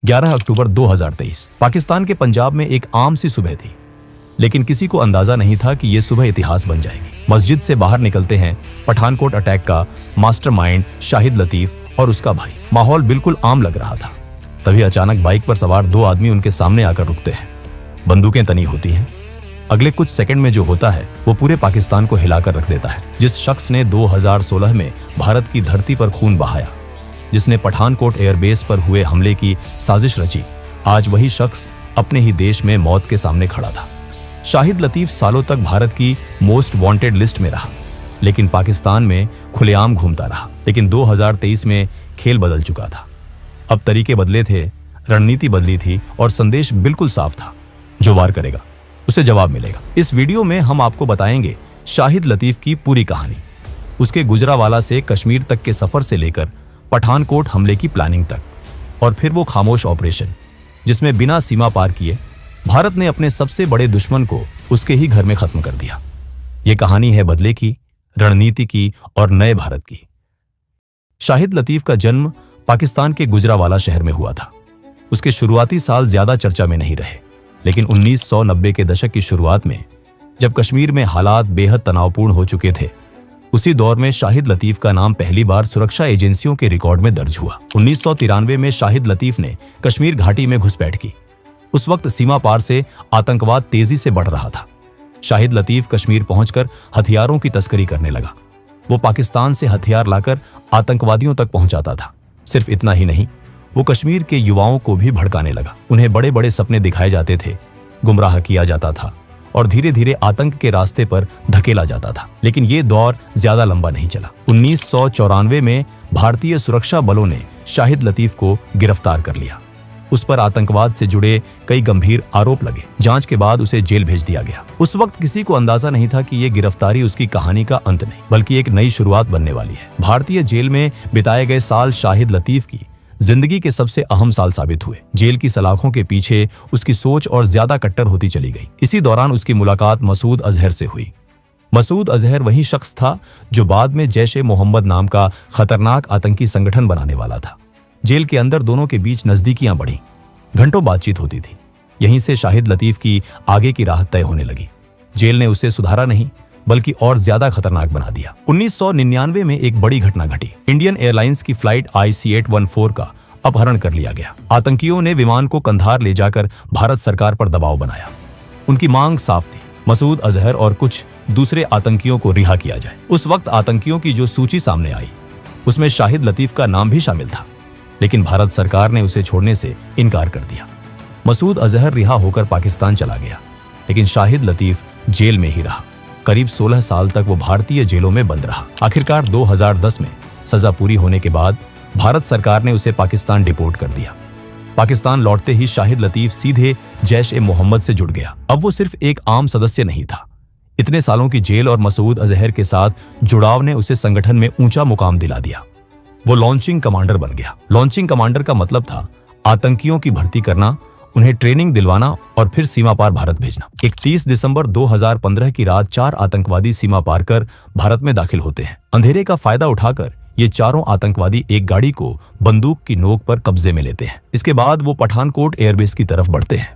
11 अक्टूबर 2023 पाकिस्तान के पंजाब में एक आम सी सुबह थी, लेकिन किसी को अंदाजा नहीं था कि यह सुबह इतिहास बन जाएगी। मस्जिद से बाहर निकलते हैं पठानकोट अटैक का मास्टरमाइंड शाहिद लतीफ और उसका भाई। माहौल बिल्कुल आम लग रहा था। तभी अचानक बाइक पर सवार दो आदमी उनके सामने आकर रुकते हैं। बंदूकें तनी होती हैं। अगले कुछ सेकंड में जो होता है वो पूरे पाकिस्तान को हिलाकर रख देता है। जिस शख्स ने 2016 में भारत की धरती पर खून बहाया, जिसने पठानकोट एयरबेस पर हुए हमले की साजिश रची, आज वही शख्स अपने ही देश में मौत के सामने खड़ा था। शाहिद लतीफ सालों तक भारत की मोस्ट वांटेड लिस्ट में रहा, लेकिन पाकिस्तान में खुलेआम घूमता रहा। लेकिन 2023 में खेल बदल चुका था। अब तरीके बदले थे, रणनीति बदली थी और संदेश बिल्कुल साफ था, जो वार करेगा उसे जवाब मिलेगा। इस वीडियो में हम आपको बताएंगे शाहिद लतीफ की पूरी कहानी, उसके गुजरावाला से कश्मीर तक के सफर से लेकर पठानकोट हमले की प्लानिंग तक, और फिर वो खामोश ऑपरेशन जिसमें बिना सीमा पार किए भारत ने अपने सबसे बड़े दुश्मन को उसके ही घर में खत्म कर दिया। ये कहानी है बदले की, रणनीति की और नए भारत की। शाहिद लतीफ का जन्म पाकिस्तान के गुजरावाला शहर में हुआ था। उसके शुरुआती साल ज्यादा चर्चा में नहीं रहे, लेकिन 1990 के दशक की शुरुआत में, जब कश्मीर में हालात बेहद तनावपूर्ण हो चुके थे, उसी दौर में शाहिद लतीफ का नाम पहली बार सुरक्षा एजेंसियों के रिकॉर्ड में दर्ज हुआ। 1993 में शाहिद लतीफ ने कश्मीर घाटी में घुसपैठ की। उस वक्त सीमा पार से आतंकवाद तेजी से बढ़ रहा था। शाहिद लतीफ कश्मीर पहुंचकर हथियारों की तस्करी करने लगा। वो पाकिस्तान से हथियार लाकर आतंकवादियों तक पहुंचाता था। सिर्फ इतना ही नहीं, वो कश्मीर के युवाओं को भी भड़काने लगा। उन्हें बड़े बड़े सपने दिखाए जाते थे, गुमराह किया जाता था और धीरे धीरे आतंक के रास्ते पर धकेला जाता था। लेकिन ये दौर ज्यादा लंबा नहीं चला। 1994 में भारतीय सुरक्षा बलों ने शाहिद लतीफ को गिरफ्तार कर लिया। उस पर आतंकवाद से जुड़े कई गंभीर आरोप लगे। जांच के बाद उसे जेल भेज दिया गया। उस वक्त किसी को अंदाजा नहीं था कि ये गिरफ्तारी उसकी कहानी का अंत नहीं, बल्कि एक नई शुरुआत बनने वाली है। भारतीय जेल में बिताए गए साल शाहिद लतीफ की जिंदगी के सबसे अहम साल साबित हुए। जेल की सलाखों के पीछे उसकी सोच और ज्यादा कट्टर होती चली गई। इसी दौरान उसकी मुलाकात मसूद अजहर से हुई। मसूद अजहर वही शख्स था जो बाद में जैश-ए-मोहम्मद नाम का खतरनाक आतंकी संगठन बनाने वाला था। जेल के अंदर दोनों के बीच नजदीकियां बढ़ी, घंटों बातचीत होती थी। यहीं से शाहिद लतीफ की आगे की राह तय होने लगी। जेल ने उसे सुधारा नहीं, बल्कि और ज्यादा खतरनाक बना दिया। 1999 में एक बड़ी घटना घटी। इंडियन एयरलाइंस की फ्लाइट IC-814 का अपहरण कर लिया गया। आतंकियों ने विमान को कंधार ले जाकर भारत सरकार पर दबाव बनाया। उनकी मांग साफ थी, मसूद अजहर और कुछ दूसरे आतंकियों को रिहा किया जाए। उस वक्त आतंकियों की जो सूची सामने आई, उसमें शाहिद लतीफ का नाम भी शामिल था, लेकिन भारत सरकार ने उसे छोड़ने से इनकार कर दिया। मसूद अजहर रिहा होकर पाकिस्तान चला गया, लेकिन शाहिद लतीफ जेल में ही रहा। करीब 16 साल तक वो भारतीय जेलों में बंद रहा। आखिरकार 2010 में सजा पूरी होने के बाद भारत सरकार ने उसे पाकिस्तान डिपोर्ट कर दिया। पाकिस्तान लौटते ही शाहिद लतीफ सीधे जैश-ए-मोहम्मद से जुड़ गया। अब वो सिर्फ एक आम सदस्य नहीं था। इतने सालों की जेल और मसूद अजहर के साथ जुड़ाव ने उसे संगठन में ऊंचा मुकाम दिला दिया। वो लॉन्चिंग कमांडर बन गया। लॉन्चिंग कमांडर का मतलब था आतंकियों की भर्ती करना, उन्हें ट्रेनिंग दिलवाना और फिर सीमा पार भारत भेजना। 31 दिसंबर 2015 की रात 4 आतंकवादी सीमा पार कर भारत में दाखिल होते हैं। अंधेरे का फायदा उठाकर ये चारों आतंकवादी एक गाड़ी को बंदूक की नोक पर कब्जे में लेते हैं। इसके बाद वो पठानकोट एयरबेस की तरफ बढ़ते हैं।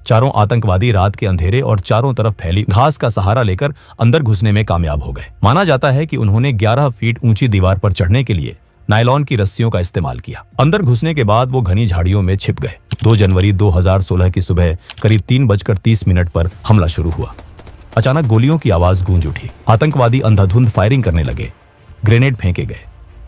चारों आतंकवादी रात के अंधेरे और चारों तरफ फैली घास का सहारा लेकर अंदर घुसने में कामयाब हो गए। माना जाता है कि उन्होंने 11 फीट ऊंची दीवार पर चढ़ने के लिए नायलॉन की रस्सियों का इस्तेमाल किया। अंदर घुसने के बाद वो घनी झाड़ियों में छिप गए। 2 जनवरी 2016 की सुबह करीब 3:30 पर हमला शुरू हुआ। अचानक गोलियों की आवाज गूंज उठी। आतंकवादी अंधाधुंध फायरिंग करने लगे। ग्रेनेड फेंके गए।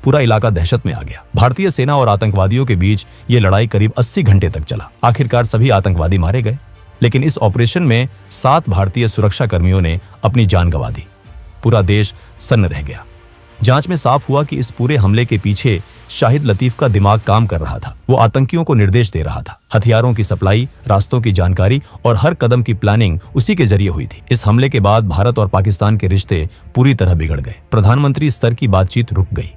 पूरा इलाका दहशत में आ गया। भारतीय सेना और आतंकवादियों के बीच ये लड़ाई करीब 80 घंटे तक चला। आखिरकार सभी आतंकवादी मारे गए, लेकिन इस ऑपरेशन में 7 भारतीय सुरक्षा कर्मियों ने अपनी जान गंवा दी। पूरा देश सन्न रह गया। जांच में साफ हुआ कि इस पूरे हमले के पीछे शाहिद लतीफ का दिमाग काम कर रहा था। वो आतंकियों को निर्देश दे रहा था। हथियारों की सप्लाई, रास्तों की जानकारी और हर कदम की प्लानिंग उसी के जरिए हुई थी। इस हमले के बाद भारत और पाकिस्तान के रिश्ते पूरी तरह बिगड़ गए। प्रधानमंत्री स्तर की बातचीत रुक गई।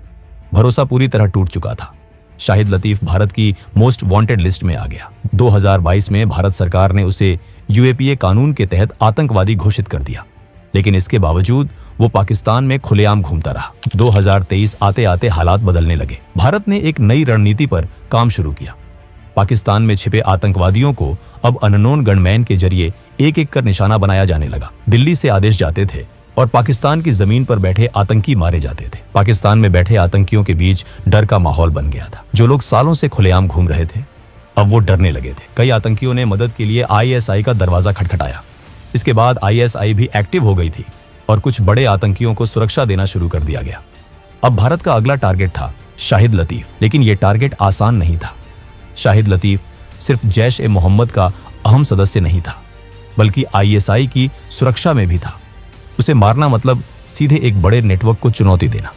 भरोसा पूरी तरह टूट चुका था। शाहिद लतीफ भारत की मोस्ट वांटेड लिस्ट में आ गया। 2022 में भारत सरकार ने उसे UAPA कानून के तहत आतंकवादी घोषित कर दिया, लेकिन इसके बावजूद वो पाकिस्तान में खुलेआम घूमता रहा। 2023 आते आते हालात बदलने लगे। भारत ने एक नई रणनीति पर काम शुरू किया। पाकिस्तान में छिपे आतंकवादियों को अब अननोन गनमैन के जरिए एक एक कर निशाना बनाया जाने लगा। दिल्ली से आदेश जाते थे और पाकिस्तान की जमीन पर बैठे आतंकी मारे जाते थे। पाकिस्तान में बैठे आतंकियों के बीच डर का माहौल बन गया था। जो लोग सालों से खुलेआम घूम रहे थे, अब वो डरने लगे थे। कई आतंकियों ने मदद के लिए आईएसआई का दरवाजा खटखटाया। इसके बाद आईएसआई भी एक्टिव हो गई थी और कुछ बड़े आतंकियों को सुरक्षा देना शुरू कर दिया गया। अब भारत का अगला टारगेट था शाहिद लतीफ, लेकिन यह टारगेट आसान नहीं था। शाहिद लतीफ सिर्फ जैश ए मोहम्मद का अहम सदस्य नहीं था, बल्कि आईएसआई की सुरक्षा में भी था। उसे मारना मतलब सीधे एक बड़े नेटवर्क को चुनौती देना।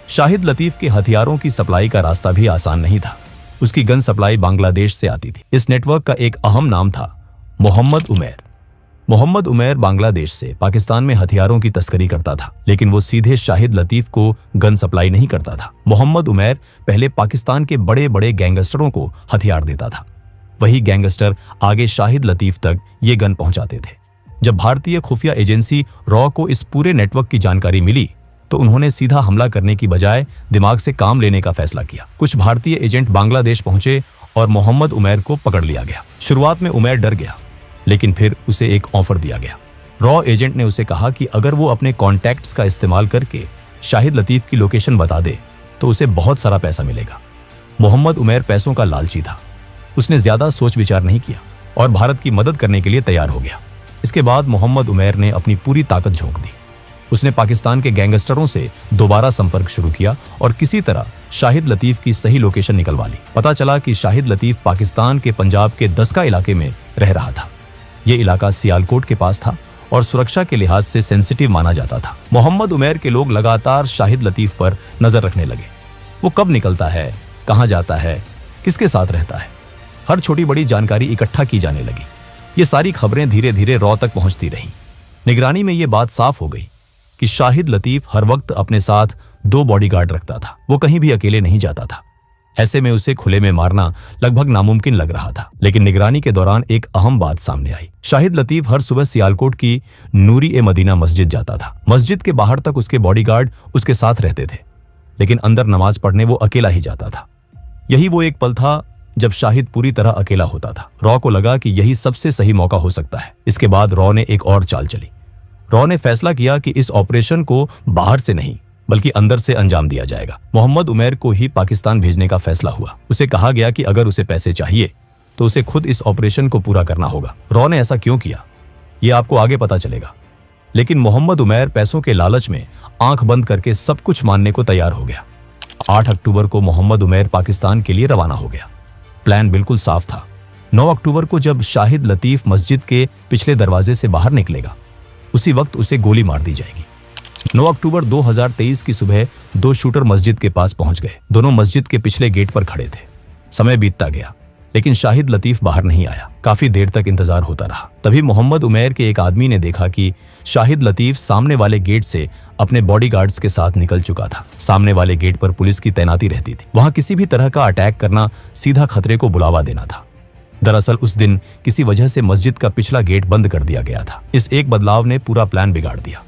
शाहिद लतीफ के हथियारों की सप्लाई का रास्ता भी आसान नहीं था। उसकी गन सप्लाई बांग्लादेश से आती थी। इस नेटवर्क का एक अहम नाम था मोहम्मद उमैर। मोहम्मद उमैर बांग्लादेश से पाकिस्तान में हथियारों की तस्करी करता था, लेकिन वो सीधे शाहिद लतीफ को गन सप्लाई नहीं करता था। मोहम्मद उमैर पहले पाकिस्तान के बड़े बड़े गैंगस्टरों को हथियार देता था। वही गैंगस्टर आगे शाहिद लतीफ तक ये गन पहुंचाते थे। जब भारतीय खुफिया एजेंसी रॉ को इस पूरे नेटवर्क की जानकारी मिली, तो उन्होंने सीधा हमला करने की बजाय दिमाग से काम लेने का फैसला किया। कुछ भारतीय एजेंट बांग्लादेश पहुंचे और मोहम्मद उमैर को पकड़ लिया गया। शुरुआत में उमैर डर गया, लेकिन फिर उसे एक ऑफर दिया गया। रॉ एजेंट ने उसे कहा कि अगर वो अपने कॉन्टैक्ट्स का इस्तेमाल करके शाहिद लतीफ की लोकेशन बता दे तो उसे बहुत सारा पैसा मिलेगा। मोहम्मद उमैर पैसों का लालची था। उसने ज्यादा सोच विचार नहीं किया और भारत की मदद करने के लिए तैयार हो गया। इसके बाद मोहम्मद उमैर ने अपनी पूरी ताकत झोंक दी। उसने पाकिस्तान के गैंगस्टरों से दोबारा संपर्क शुरू किया और किसी तरह शाहिद लतीफ की सही लोकेशन निकलवा ली। पता चला कि शाहिद लतीफ पाकिस्तान के पंजाब के दस्का इलाके में रह रहा था। ये इलाका सियालकोट के पास था और सुरक्षा के लिहाज से सेंसिटिव माना जाता था। मोहम्मद उमैर के लोग लगातार शाहिद लतीफ पर नजर रखने लगे। वो कब निकलता है, कहाँ जाता है, किसके साथ रहता है, हर छोटी बड़ी जानकारी इकट्ठा की जाने लगी। ये सारी खबरें धीरे धीरे रॉ तक पहुंचती रहीं। निगरानी में ये बात साफ हो गई कि शाहिद लतीफ हर वक्त अपने साथ 2 बॉडीगार्ड रखता था। वो कहीं भी अकेले नहीं जाता था। ऐसे में उसे खुले में मारना लगभग नामुमकिन लग रहा था। लेकिन निगरानी के दौरान एक अहम बात सामने आई। शाहिद लतीफ हर सुबह सियालकोट की नूरी ए मदीना मस्जिद जाता था। मस्जिद के बाहर तक उसके बॉडीगार्ड उसके साथ रहते थे, लेकिन अंदर नमाज पढ़ने वो अकेला ही जाता था। यही वो एक पल था जब शाहिद पूरी तरह अकेला होता था। रॉ को लगा कि यही सबसे सही मौका हो सकता है। इसके बाद रॉ ने एक और चाल चली। रॉ ने फैसला किया कि इस ऑपरेशन को बाहर से नहीं बल्कि अंदर से अंजाम दिया जाएगा। मोहम्मद उमैर को ही पाकिस्तान भेजने का फैसला हुआ। उसे कहा गया कि अगर उसे पैसे चाहिए तो उसे खुद इस ऑपरेशन को पूरा करना होगा। रॉ ने ऐसा क्यों किया, ये आपको आगे पता चलेगा। लेकिन मोहम्मद उमैर पैसों के लालच में आंख बंद करके सब कुछ मानने को तैयार हो गया। 8 अक्टूबर को मोहम्मद उमैर पाकिस्तान के लिए रवाना हो गया। प्लान बिल्कुल साफ था। 9 अक्टूबर को जब शाहिद लतीफ मस्जिद के पिछले दरवाजे से बाहर निकलेगा, उसी वक्त उसे गोली मार दी जाएगी। 9 अक्टूबर 2023 की सुबह 2 शूटर मस्जिद के पास पहुंच गए। दोनों मस्जिद के पिछले गेट पर खड़े थे। समय बीतता गया, लेकिन शाहिद लतीफ बाहर नहीं आया। काफी देर तक इंतजार होता रहा। तभी मोहम्मद उमैर के एक आदमी ने देखा कि शाहिद लतीफ सामने वाले गेट से अपने बॉडीगार्ड्स के साथ निकल चुका था। सामने वाले गेट पर पुलिस की तैनाती रहती थी। वहां किसी भी तरह का अटैक करना सीधा खतरे को बुलावा देना था। दरअसल उस दिन किसी वजह से मस्जिद का पिछला गेट बंद कर दिया गया था। इस एक बदलाव ने पूरा प्लान बिगाड़ दिया।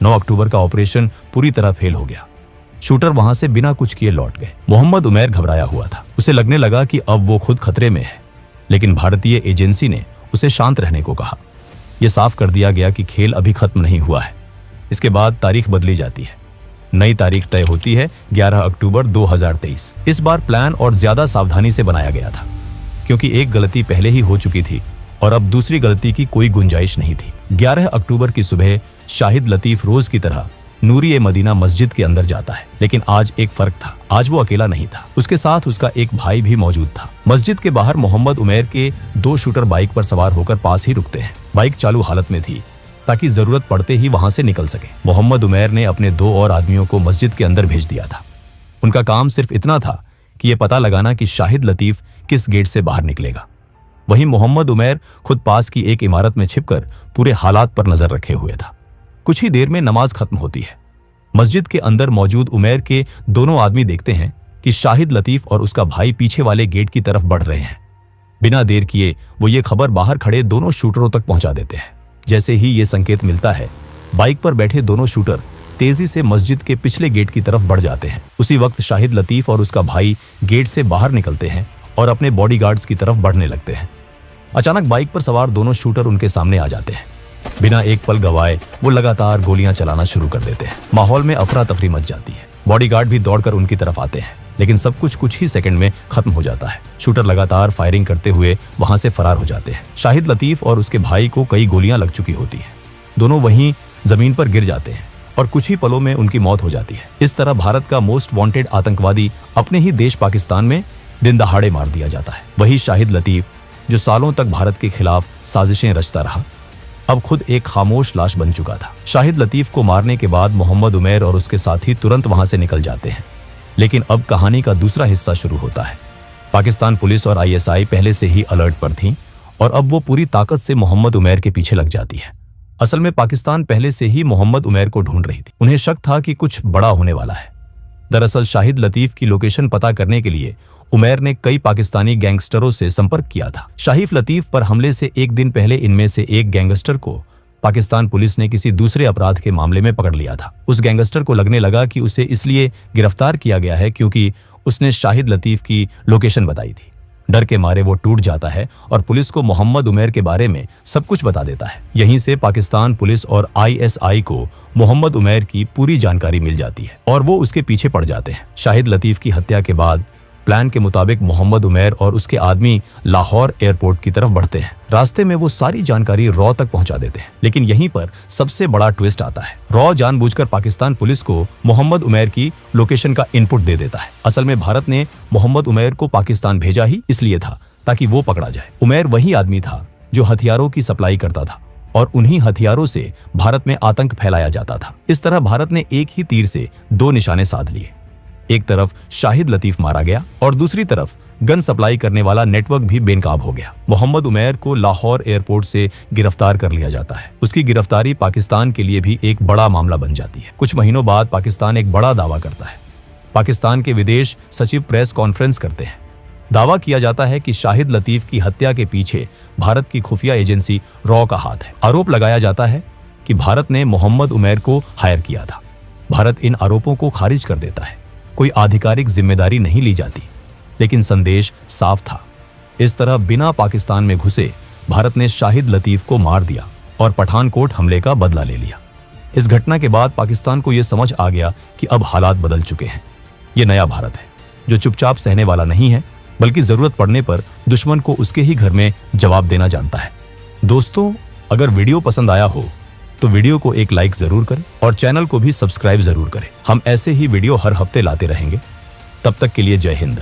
9 अक्टूबर का ऑपरेशन पूरी तरह फेल हो गया। शूटर वहां से बिना कुछ किए लौट गए। मोहम्मद उमैर घबराया हुआ था। उसे लगने लगा कि अब वो खुद खतरे में है, लेकिन भारतीय एजेंसी ने उसे शांत रहने को कहा। यह साफ कर दिया गया कि खेल अभी खत्म नहीं हुआ है। इसके बाद तारीख बदली जाती है। नई तारीख तय होती है 11 अक्टूबर 2023। इस बार प्लान और ज्यादा सावधानी से बनाया गया था, क्योंकि एक गलती पहले ही हो चुकी थी और अब दूसरी गलती की कोई गुंजाइश नहीं थी। 11 अक्टूबर की सुबह शाहिद लतीफ रोज की तरह नूरी ए मदीना मस्जिद के अंदर जाता है। लेकिन आज एक फर्क था। आज वो अकेला नहीं था, उसके साथ उसका एक भाई भी मौजूद था। मस्जिद के बाहर मोहम्मद उमैर के 2 शूटर बाइक पर सवार होकर पास ही रुकते हैं। बाइक चालू हालत में थी ताकि जरूरत पड़ते ही वहां से निकल सके। मोहम्मद उमैर ने अपने 2 और आदमियों को मस्जिद के अंदर भेज दिया था। उनका काम सिर्फ इतना था कि यह पता लगाना कि शाहिद लतीफ किस गेट से बाहर निकलेगा। वहीं मोहम्मद उमैर खुद पास की एक इमारत में छिपकर पूरे हालात पर नजर रखे हुए था। कुछ ही देर में नमाज खत्म होती है। मस्जिद के अंदर मौजूद उमैर के दोनों आदमी देखते हैं कि शाहिद लतीफ और उसका भाई पीछे वाले गेट की तरफ बढ़ रहे हैं। बिना देर किए वो ये खबर बाहर खड़े दोनों शूटरों तक पहुंचा देते हैं। जैसे ही ये संकेत मिलता है, बाइक पर बैठे दोनों शूटर तेजी से मस्जिद के पिछले गेट की तरफ बढ़ जाते हैं। उसी वक्त शाहिद लतीफ और उसका भाई गेट से बाहर निकलते हैं और अपने बॉडीगार्ड्स की तरफ बढ़ने लगते हैं। अचानक बाइक पर सवार दोनों शूटर उनके सामने आ जाते हैं। बिना एक पल गवाए वो लगातार गोलियां चलाना शुरू कर देते हैं। माहौल में अफरा तफरी मच जाती है। बॉडीगार्ड भी दौड़कर उनकी तरफ आते हैं, लेकिन सब कुछ ही सेकंड में खत्म हो जाता है। शूटर लगातार फायरिंग करते हुए वहां से फरार हो जाते हैं। शाहिद लतीफ और उसके भाई को कई गोलियां लग चुकी होती हैं। दोनों वहीं जमीन पर गिर जाते हैं और कुछ ही पलों में उनकी मौत हो जाती है। इस तरह भारत का मोस्ट वांटेड आतंकवादी अपने ही देश पाकिस्तान में दिन दहाड़े मार दिया जाता है। वही शाहिद लतीफ जो सालों तक भारत के खिलाफ साजिशें रचता रहा, अब खुद एक खामोश लाश बन चुका था। शाहिद लतीफ को मारने के बाद मोहम्मद उमैर और उसके साथी तुरंत वहां से निकल जाते हैं, लेकिन अब कहानी का दूसरा हिस्सा शुरू होता है। पाकिस्तान पुलिस और आईएसआई पहले से ही अलर्ट पर थी और अब वो पूरी ताकत से मोहम्मद उमैर के पीछे लग जाती है। असल में पाकिस्तान पहले से ही मोहम्मद उमैर को ढूंढ रही थी। उन्हें शक था कि कुछ बड़ा होने वाला है। दरअसल शाहिद लतीफ की लोकेशन पता करने के लिए उमैर ने कई पाकिस्तानी गैंगस्टरों से संपर्क किया था। शाहिद लतीफ पर हमले से एक दिन पहले इनमें से एक गैंगस्टर को पाकिस्तान पुलिस ने किसी दूसरे अपराध के मामले में पकड़ लिया था। उस गैंगस्टर को लगने लगा कि उसे इसलिए गिरफ्तार किया गया है क्योंकि उसने शाहिद लतीफ की लोकेशन बताई थी। डर के मारे वो टूट जाता है और पुलिस को मोहम्मद उमैर के बारे में सब कुछ बता देता है। यहीं से पाकिस्तान पुलिस और आईएसआई को मोहम्मद उमैर की पूरी जानकारी मिल जाती है और वो उसके पीछे पड़ जाते हैं। शाहिद लतीफ की हत्या के बाद प्लान के मुताबिक मोहम्मद उमैर और उसके आदमी लाहौर एयरपोर्ट की तरफ बढ़ते हैं। रास्ते में वो सारी जानकारी रॉ तक पहुंचा देते हैं, लेकिन यहीं पर सबसे बड़ा ट्विस्ट आता है। रॉ जानबूझकर पाकिस्तान पुलिस को मोहम्मद उमैर की लोकेशन का इनपुट दे देता है। असल में भारत ने मोहम्मद उमैर को पाकिस्तान भेजा ही इसलिए था ताकि वो पकड़ा जाए। उमैर वही आदमी था जो हथियारों की सप्लाई करता था और उन्हीं हथियारों से भारत में आतंक फैलाया जाता था। इस तरह भारत ने एक ही तीर से दो निशाने साध लिए। एक तरफ शाहिद लतीफ मारा गया और दूसरी तरफ गन सप्लाई करने वाला नेटवर्क भी बेनकाब हो गया। मोहम्मद उमैर को लाहौर एयरपोर्ट से गिरफ्तार कर लिया जाता है। उसकी गिरफ्तारी पाकिस्तान के लिए भी एक बड़ा मामला बन जाती है। कुछ महीनों बाद पाकिस्तान एक बड़ा दावा करता है। पाकिस्तान के विदेश सचिव प्रेस कॉन्फ्रेंस करते हैं। दावा किया जाता है कि शाहिद लतीफ की हत्या के पीछे भारत की खुफिया एजेंसी रॉ का हाथ है। आरोप लगाया जाता है कि भारत ने मोहम्मद उमैर को हायर किया था। भारत इन आरोपों को खारिज कर देता है। कोई आधिकारिक जिम्मेदारी नहीं ली जाती, लेकिन संदेश साफ था। इस तरह बिना पाकिस्तान में घुसे भारत ने शाहिद लतीफ को मार दिया और पठानकोट हमले का बदला ले लिया। इस घटना के बाद पाकिस्तान को यह समझ आ गया कि अब हालात बदल चुके हैं। यह नया भारत है जो चुपचाप सहने वाला नहीं है, बल्कि जरूरत पड़ने पर दुश्मन को उसके ही घर में जवाब देना जानता है। दोस्तों, अगर वीडियो पसंद आया हो तो वीडियो को एक लाइक जरूर करें और चैनल को भी सब्सक्राइब जरूर करें। हम ऐसे ही वीडियो हर हफ्ते लाते रहेंगे। तब तक के लिए जय हिंद।